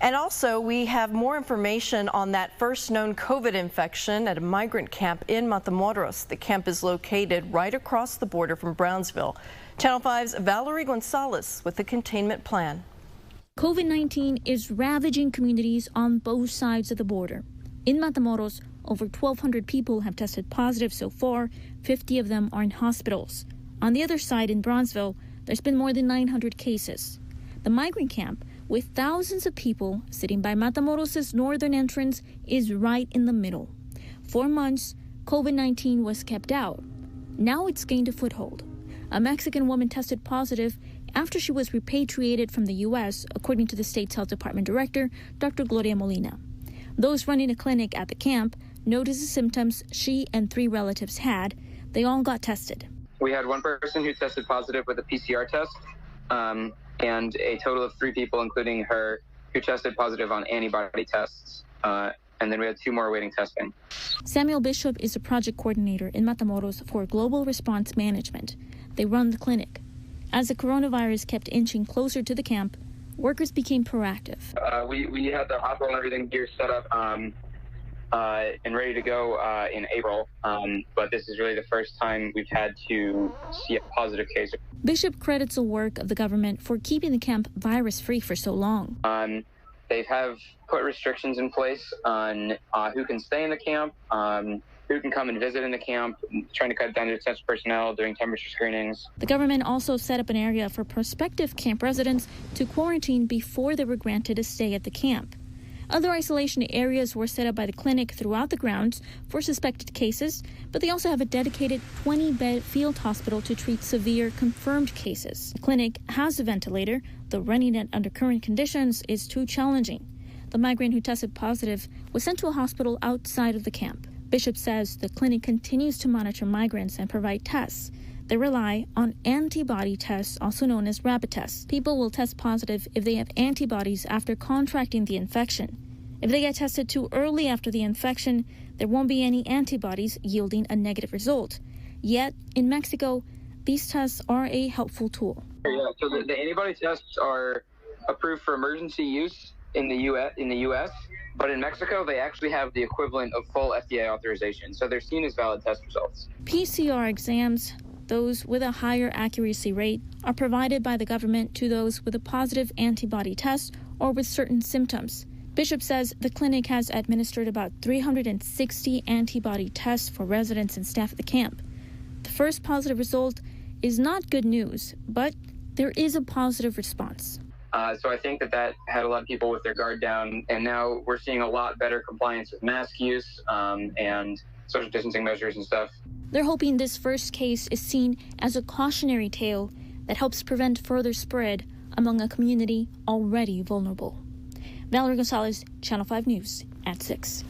And also, we have more information on that first known COVID infection at a migrant camp in Matamoros. The camp is located right across the border from Brownsville. Channel 5's Valerie Gonzalez with the containment plan. COVID-19 is ravaging communities on both sides of the border. In Matamoros, over 1,200 people have tested positive so far. 50 of them are in hospitals. On the other side, in Brownsville, there's been more than 900 cases. The migrant camp, with thousands of people sitting by Matamoros' northern entrance, is right in the middle. For months, COVID-19 was kept out. Now it's gained a foothold. A Mexican woman tested positive after she was repatriated from the U.S., according to the state's health department director, Dr. Gloria Molina. Those running a clinic at the camp noticed the symptoms she and 3 relatives had. They all got tested. We had one person who tested positive with a PCR test, and a total of 3 people, including her, who tested positive on antibody tests. And then we had 2 more awaiting testing. Samuel Bishop is a project coordinator in Matamoros for Global Response Management. They run the clinic. As the coronavirus kept inching closer to the camp, workers became proactive. We had the hospital and everything here set up and ready to go in April, but this is really the first time we've had to see a positive case. Bishop credits the work of the government for keeping the camp virus-free for so long. They have put restrictions in place on who can stay in the camp, who can come and visit in the camp, trying to cut down detention personnel, doing temperature screenings. The government also set up an area for prospective camp residents to quarantine before they were granted a stay at the camp. Other isolation areas were set up by the clinic throughout the grounds for suspected cases, but they also have a dedicated 20-bed field hospital to treat severe confirmed cases. The clinic has a ventilator, though running it under current conditions is too challenging. The migrant who tested positive was sent to a hospital outside of the camp. Bishop says the clinic continues to monitor migrants and provide tests. They rely on antibody tests, also known as rapid tests. People will test positive if they have antibodies after contracting the infection. If they get tested too early after the infection, there won't be any antibodies yielding a negative result. Yet, in Mexico, these tests are a helpful tool. Yeah, so the antibody tests are approved for emergency use in the U.S., but in Mexico, they actually have the equivalent of full FDA authorization, so they're seen as valid test results. PCR exams, those with a higher accuracy rate, are provided by the government to those with a positive antibody test or with certain symptoms. Bishop says the clinic has administered about 360 antibody tests for residents and staff at the camp. The first positive result is not good news, but there is a positive response. So I think that had a lot of people with their guard down, and now we're seeing a lot better compliance with mask use and social distancing measures and stuff. They're hoping this first case is seen as a cautionary tale that helps prevent further spread among a community already vulnerable. Valerie Gonzalez, Channel 5 News at 6.